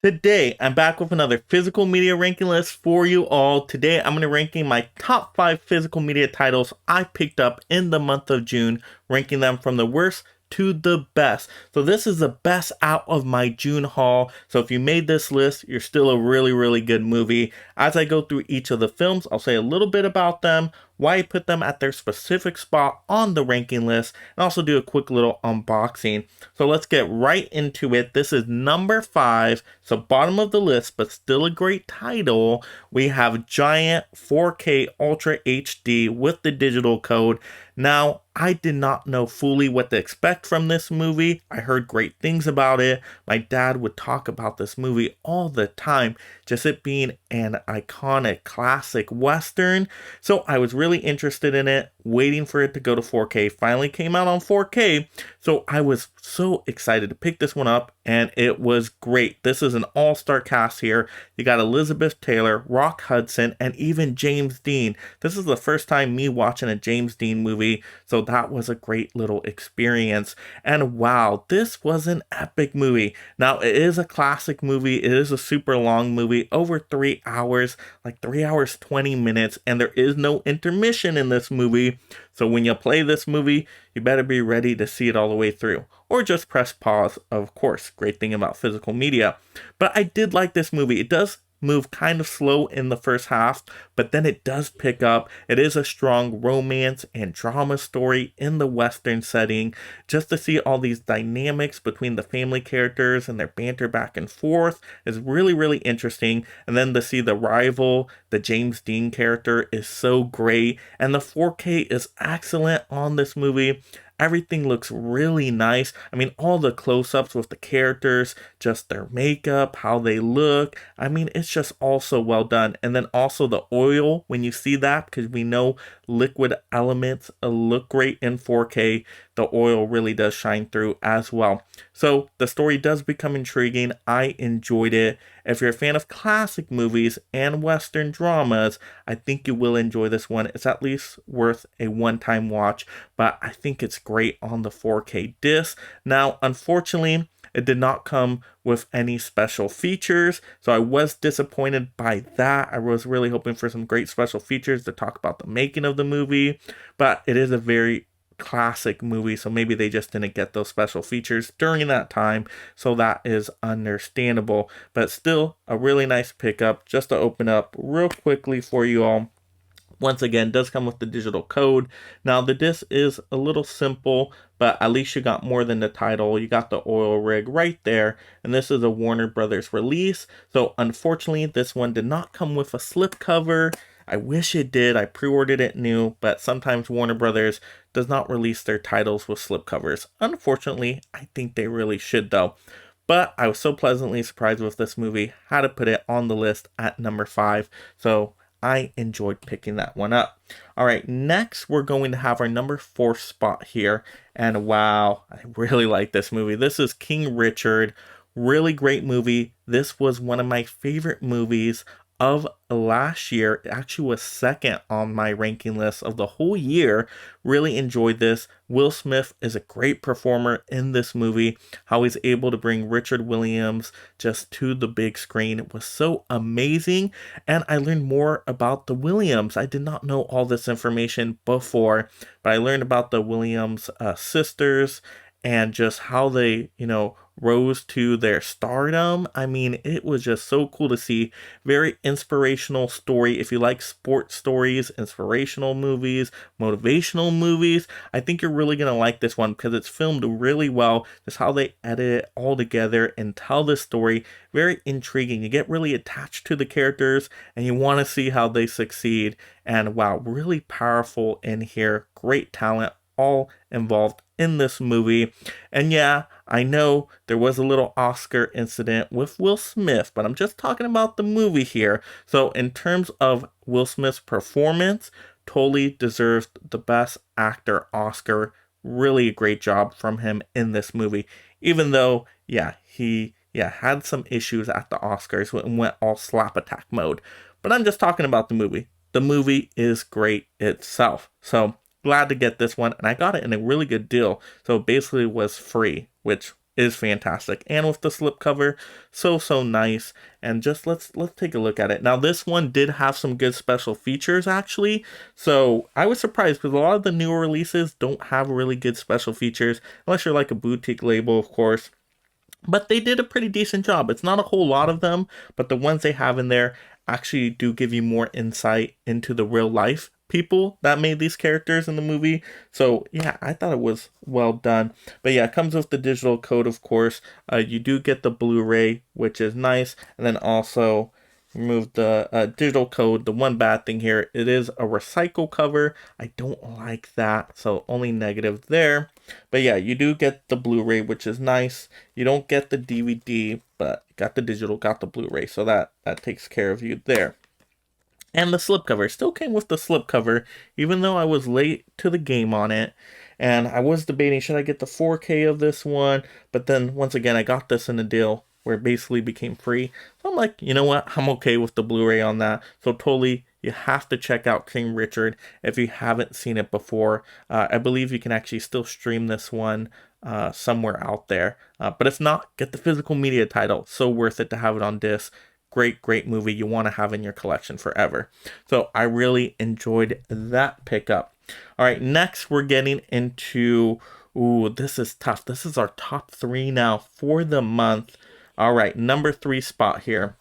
Today, I'm back with another physical media ranking list for you all. Today, I'm going to ranking my top 5 physical media titles I picked up in the month of June, ranking them from the worst to the best. So this is the best out of my June haul. So if you made this list, you're still a really good movie. As I go through each of the films, I'll say a little bit about them, why I put them at their specific spot on the ranking list, and also do a quick little unboxing. So let's get right into it. This is number 5, so bottom of the list, but still a great title. We have Giant 4K Ultra HD with the digital code. Now, I did not know fully what to expect from this movie. I heard great things about it. My dad would talk about this movie all the time, just it being an iconic classic Western. So I was really interested in it, waiting for it to go to 4K. Finally came out on 4K, so I was so excited to pick this one up, and it was great. This is an all-star cast here. You got Elizabeth Taylor, Rock Hudson, and even James Dean. This is the first time me watching a James Dean movie, so that was a great little experience. And wow, this was an epic movie. Now, it is a classic movie. It is a super long movie, over 3 hours, like 3 hours 20 minutes, and there is no intermission in this movie. So when you play this movie, you better be ready to see it all the way through. Or just press pause, of course. Great thing about physical media. But I did like this movie. It does move kind of slow in the first half, but then it does pick up. It is a strong romance and drama story in the Western setting. Just to see all these dynamics between the family characters and their banter back and forth is really interesting. And then to see the rival, the James Dean character, is so great. And the 4K is excellent on this movie. Everything looks really nice. I mean, all the close-ups with the characters, just their makeup, how they look. I mean, it's just all so well done. And then also the oil, when you see that, because we know liquid elements look great in 4K, the oil really does shine through as well. So the story does become intriguing. I enjoyed it. If you're a fan of classic movies and Western dramas, I think you will enjoy this one. It's at least worth a one-time watch, but I think it's great on the 4K disc. Now, unfortunately, it did not come with any special features, so I was disappointed by that. I was really hoping for some great special features to talk about the making of the movie, but it is a very classic movie, so maybe they just didn't get those special features during that time, so that is understandable. But still, a really nice pickup. Just to open up real quickly for you all. Once again, does come with the digital code. Now, the disc is a little simple, but at least you got more than the title. You got the oil rig right there, and this is a Warner Brothers release. So unfortunately, this one did not come with a slipcover. I wish it did. I pre-ordered it new, but sometimes Warner Brothers does not release their titles with slipcovers. Unfortunately, I think they really should though. But I was so pleasantly surprised with this movie, had to put it on the list at number 5. So I enjoyed picking that one up. All right, next we're going to have our number 4 spot here. And wow, I really like this movie. This is King Richard. Really great movie. This was one of my favorite movies of last year. It actually was second on my ranking list of the whole year. Really enjoyed this. Will Smith is a great performer in this movie. How he's able to bring Richard Williams just to the big screen was so amazing. And I learned more about the Williams. I did not know all this information before, but I learned about the Williams sisters and just how they, rose to their stardom. I mean, it was just so cool to see. Very inspirational story. If you like sports stories, inspirational movies, motivational movies, I think you're really going to like this one because it's filmed really well. Just how they edit it all together and tell this story. Very intriguing. You get really attached to the characters and you want to see how they succeed. And wow, really powerful in here. Great talent all involved in this movie. And yeah, I know there was a little Oscar incident with Will Smith, but I'm just talking about the movie here. So in terms of Will Smith's performance, totally deserves the Best Actor Oscar. Really a great job from him in this movie. Even though, he had some issues at the Oscars and went all slap attack mode. But I'm just talking about the movie. The movie is great itself. So glad to get this one, and I got it in a really good deal. So basically it was free, which is fantastic. And with the slipcover, so nice. And just let's take a look at it. Now this one did have some good special features actually. So I was surprised because a lot of the newer releases don't have really good special features unless you're like a boutique label, of course. But they did a pretty decent job. It's not a whole lot of them, but the ones they have in there actually do give you more insight into the real life people that made these characters in the movie. So yeah, I thought it was well done. But yeah, it comes with the digital code, of course. You do get the Blu-ray, which is nice, and then also remove the digital code. The one bad thing here, it is a recycle cover. I don't like that, so only negative there. But yeah, you do get the Blu-ray, which is nice. You don't get the DVD, but got the digital, got the Blu-ray, so that takes care of you there. And the slipcover still came with the slipcover, even though I was late to the game on it. And I was debating, should I get the 4K of this one? But then once again, I got this in a deal where it basically became free. So I'm like, you know what? I'm okay with the Blu-ray on that. So totally, you have to check out King Richard if you haven't seen it before. I believe you can actually still stream this one somewhere out there. But if not, get the physical media title. So worth it to have it on disc. Great movie you want to have in your collection forever. So I really enjoyed that pickup. All right, next we're getting into, ooh, this is tough. This is our top 3 now for the month. All right, number 3 spot here.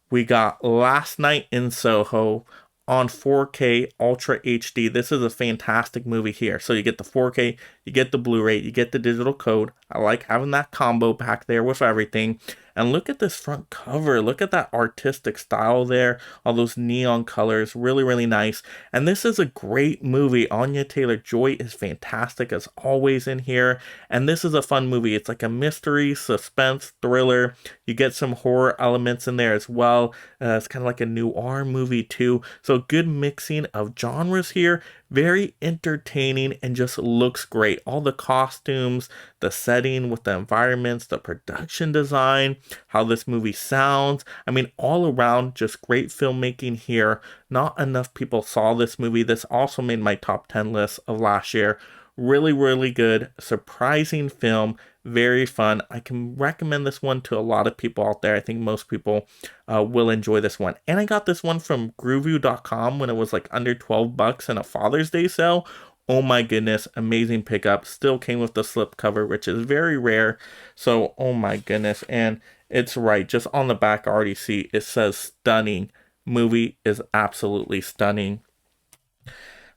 We got Last Night in Soho on 4K Ultra HD. This is a fantastic movie here. So you get the 4K, you get the Blu-ray, you get the digital code. I like having that combo pack there with everything. And look at this front cover. Look at that artistic style there. All those neon colors. Really nice. And this is a great movie. Anya Taylor-Joy is fantastic as always in here. And this is a fun movie. It's like a mystery, suspense, thriller. You get some horror elements in there as well. It's kind of like a noir movie too. So good mixing of genres here. Very entertaining and just looks great. All the costumes, the setting with the environments, the production design, how this movie sounds. I mean, all around, just great filmmaking here. Not enough people saw this movie. This also made my top 10 list of last year. Really good, surprising film, very fun. I can recommend this one to a lot of people out there. I think most people will enjoy this one. And I got this one from Groovy.com when it was like under $12 in a Father's Day sale. Oh my goodness, amazing pickup. Still came with the slipcover, which is very rare. So, oh my goodness. And it's right, just on the back, I already see it says stunning. Movie is absolutely stunning.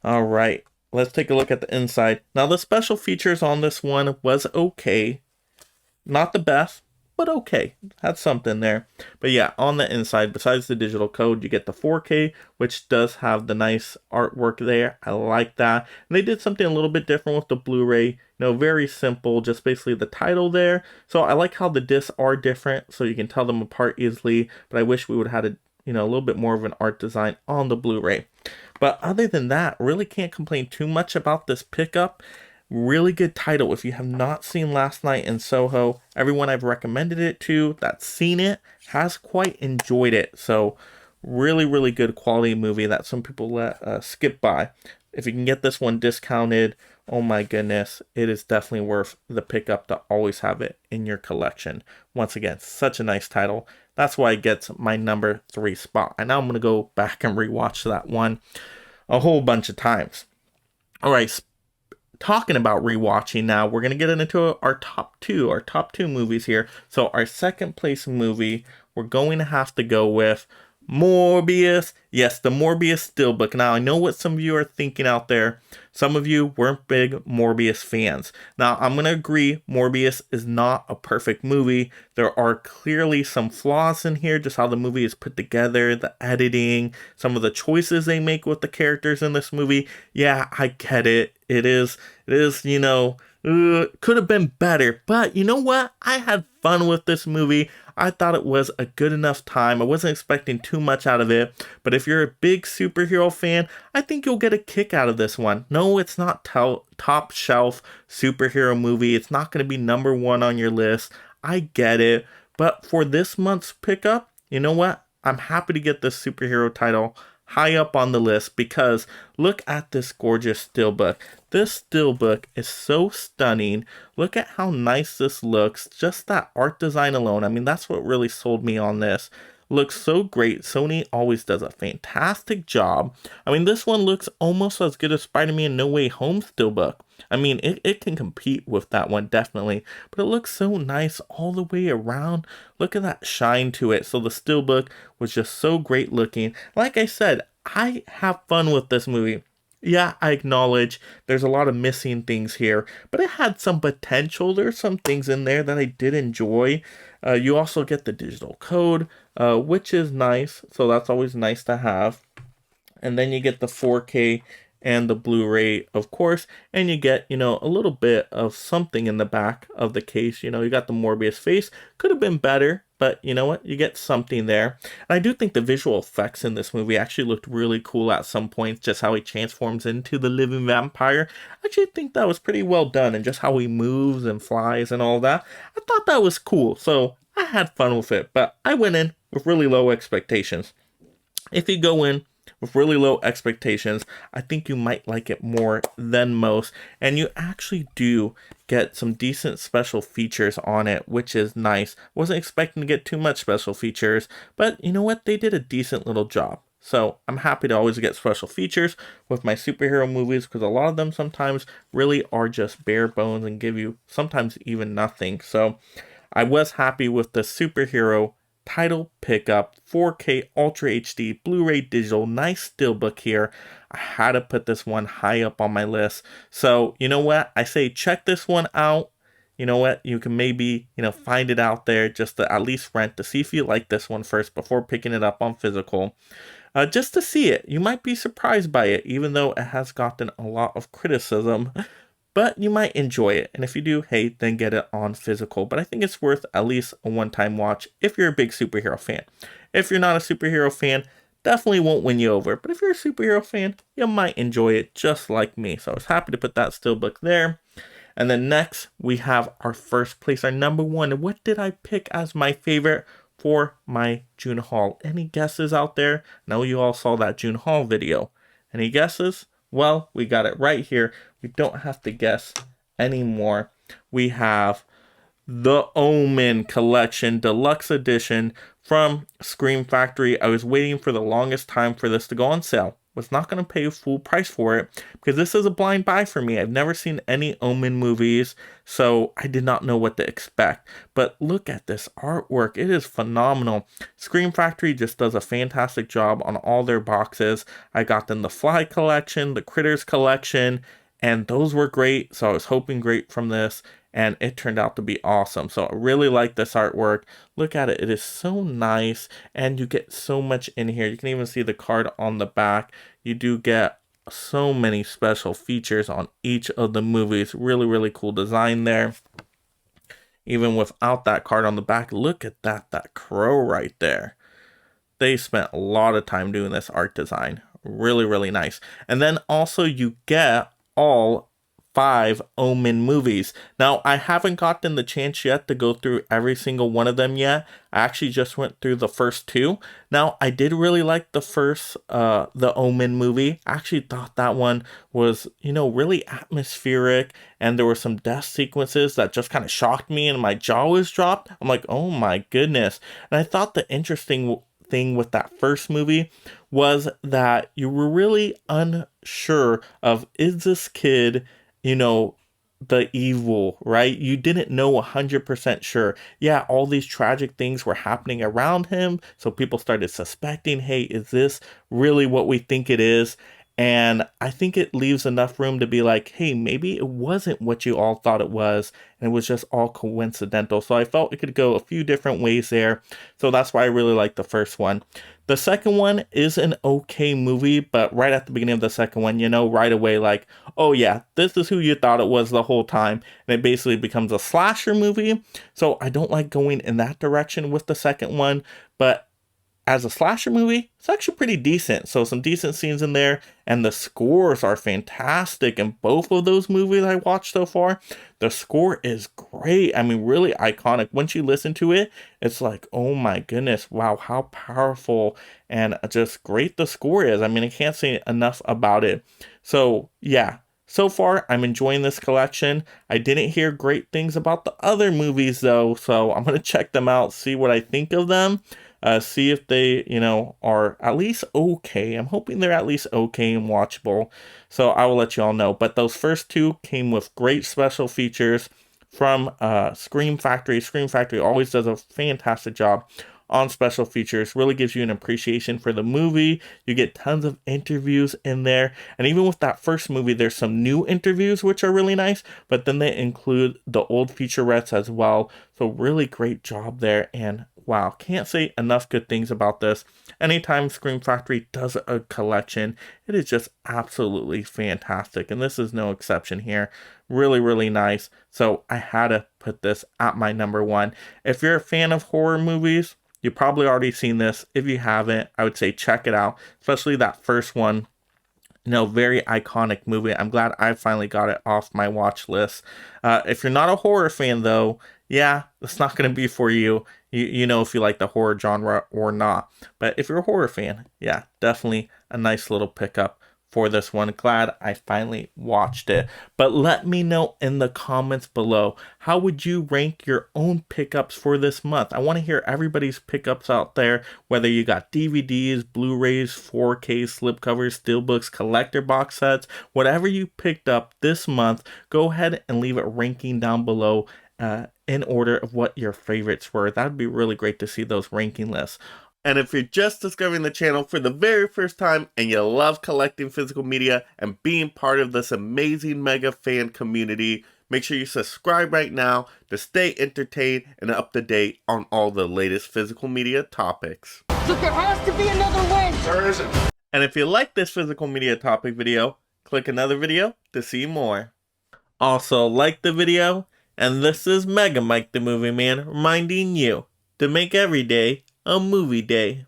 All right. Let's take a look at the inside. Now, the special features on this one was okay. Not the best, but okay. Had something there. But yeah, on the inside, besides the digital code, you get the 4K, which does have the nice artwork there. I like that. And they did something a little bit different with the Blu-ray. You know, very simple, just basically the title there. So I like how the discs are different, so you can tell them apart easily. But I wish we would have had a little bit more of an art design on the Blu-ray. But other than that, really can't complain too much about this pickup. Really good title. If you have not seen Last Night in Soho, everyone I've recommended it to that's seen it has quite enjoyed it. So really good quality movie that some people let skip by. If you can get this one discounted, oh my goodness, it is definitely worth the pickup to always have it in your collection. Once again, such a nice title. That's why it gets my number 3 spot. And now I'm going to go back and rewatch that one a whole bunch of times. All right, talking about rewatching now, we're going to get into our top two movies here. So our second place movie, we're going to have to go with Morbius. Yes, the Morbius Steelbook. Now, I know what some of you are thinking out there. Some of you weren't big Morbius fans. Now, I'm going to agree, Morbius is not a perfect movie. There are clearly some flaws in here, just how the movie is put together, the editing, some of the choices they make with the characters in this movie. Yeah, I get it. It is, could have been better. But you know what? I had fun with this movie. I thought it was a good enough time. I wasn't expecting too much out of it. But if you're a big superhero fan, I think you'll get a kick out of this one. No, it's not top shelf superhero movie. It's not going to be number 1 on your list. I get it. But for this month's pickup, you know what? I'm happy to get this superhero title high up on the list because look at this gorgeous steelbook. This steelbook is so stunning. Look at how nice this looks. Just that art design alone. I mean, that's what really sold me on this. Looks so great. Sony always does a fantastic job. I mean, this one looks almost as good as Spider-Man No Way Home steelbook. I mean, it can compete with that one, definitely. But it looks so nice all the way around. Look at that shine to it. So the steelbook was just so great looking. Like I said, I have fun with this movie. Yeah, I acknowledge there's a lot of missing things here, but it had some potential. There's some things in there that I did enjoy. You also get the digital code, which is nice, so that's always nice to have. And then you get the 4K and the Blu-ray, of course, and you get, you know, a little bit of something in the back of the case. You know, you got the Morbius face. Could have been better, but you know what? You get something there. And I do think the visual effects in this movie actually looked really cool at some points, just how he transforms into the living vampire. I actually think that was pretty well done, and just how he moves and flies and all that. I thought that was cool, so I had fun with it, but I went in with really low expectations. If you go in with really low expectations, I think you might like it more than most. And you actually do get some decent special features on it, which is nice. Wasn't expecting to get too much special features, but you know what? They did a decent little job. So I'm happy to always get special features with my superhero movies, because a lot of them sometimes really are just bare bones and give you sometimes even nothing. So I was happy with the superhero title pickup, 4K Ultra HD Blu-ray digital, nice steelbook here. I had to put this one high up on my list. So you know what? I say check this one out. You know what? You can maybe, you know, find it out there just to at least rent to see if you like this one first before picking it up on physical. Just to see it. You might be surprised by it, even though it has gotten a lot of criticism. But you might enjoy it, and if you do, hey, then get it on physical. But I think it's worth at least a one-time watch if you're a big superhero fan. If you're not a superhero fan, definitely won't win you over. But if you're a superhero fan, you might enjoy it just like me. So I was happy to put that steelbook there. And then next, we have our first place, our number one. What did I pick as my favorite for my June haul? Any guesses out there? I know you all saw that June haul video. Any guesses? Well, we got it right here. We don't have to guess anymore. We have the Omen Collection Deluxe Edition from Scream Factory. I was waiting for the longest time for this to go on sale. Was not going to pay full price for it because this is a blind buy for me. I've never seen any Omen movies, so I did not know what to expect. But look at this artwork. It is phenomenal. Scream Factory just does a fantastic job on all their boxes. I got them the Fly Collection, the Critters Collection, and those were great. So I was hoping great from this, and it turned out to be awesome. So I really like this artwork. Look at it. It is so nice, and you get so much in here. You can even see the card on the back. You do get so many special features on each of the movies. Really, really cool design there. Even without that card on the back, look at that crow right there. They spent a lot of time doing this art design. Really, really nice. And then also you get all 5 Omen movies. Now, I haven't gotten the chance yet to go through every single one of them yet. I actually just went through the first 2. Now, I did really like the first, the Omen movie. I actually thought that one was, you know, really atmospheric, and there were some death sequences that just kind of shocked me, and my jaw was dropped. I'm like, oh my goodness. And I thought the interesting thing with that first movie was that you were really unsure of, is this kid, you know, the evil, right? You didn't know 100% sure. Yeah, all these tragic things were happening around him, so people started suspecting, hey, is this really what we think it is? And I think it leaves enough room to be like, hey, maybe it wasn't what you all thought it was, and it was just all coincidental. So I felt it could go a few different ways there. So that's why I really like the first one. The second one is an okay movie, but right at the beginning of the second one, you know right away, like, oh yeah, this is who you thought it was the whole time. And it basically becomes a slasher movie. So I don't like going in that direction with the second one, but as a slasher movie, it's actually pretty decent. So some decent scenes in there, and the scores are fantastic in both of those movies I watched so far. The score is great. I mean, really iconic. Once you listen to it, it's like, oh my goodness, wow, how powerful and just great the score is. I mean, I can't say enough about it. So yeah, so far, I'm enjoying this collection. I didn't hear great things about the other movies though, so I'm going to check them out, see what I think of them, see if they, are at least okay. I'm hoping they're at least okay and watchable, so I will let you all know. But those first two came with great special features from Scream Factory. Scream Factory always does a fantastic job on special features. Really gives you an appreciation for the movie. You get tons of interviews in there, and even with that first movie, there's some new interviews which are really nice, but then they include the old featurettes as well. So really great job there, and wow, can't say enough good things about this. Anytime Scream Factory does a collection, it is just absolutely fantastic, and this is no exception here. Really, really nice. So I had to put this at my number one. If you're a fan of horror movies, you've probably already seen this. If you haven't, I would say check it out, especially that first one. Very iconic movie. I'm glad I finally got it off my watch list. If you're not a horror fan, though, yeah, it's not going to be for you. You know if you like the horror genre or not. But if you're a horror fan, yeah, definitely a nice little pickup for this one. Glad I finally watched it. But let me know in the comments below, how would you rank your own pickups for this month? I want to hear everybody's pickups out there, whether you got DVDs, Blu-rays, 4K slipcovers, steelbooks, collector box sets, whatever you picked up this month, go ahead and leave a ranking down below in order of what your favorites were. That would be really great to see those ranking lists. And if you're just discovering the channel for the very first time and you love collecting physical media and being part of this amazing mega fan community, make sure you subscribe right now to stay entertained and up to date on all the latest physical media topics. Look, there has to be another way! There isn't. And if you like this physical media topic video, click another video to see more. Also, like the video, and this is Mega Mike the Movie Man reminding you to make every day a movie day.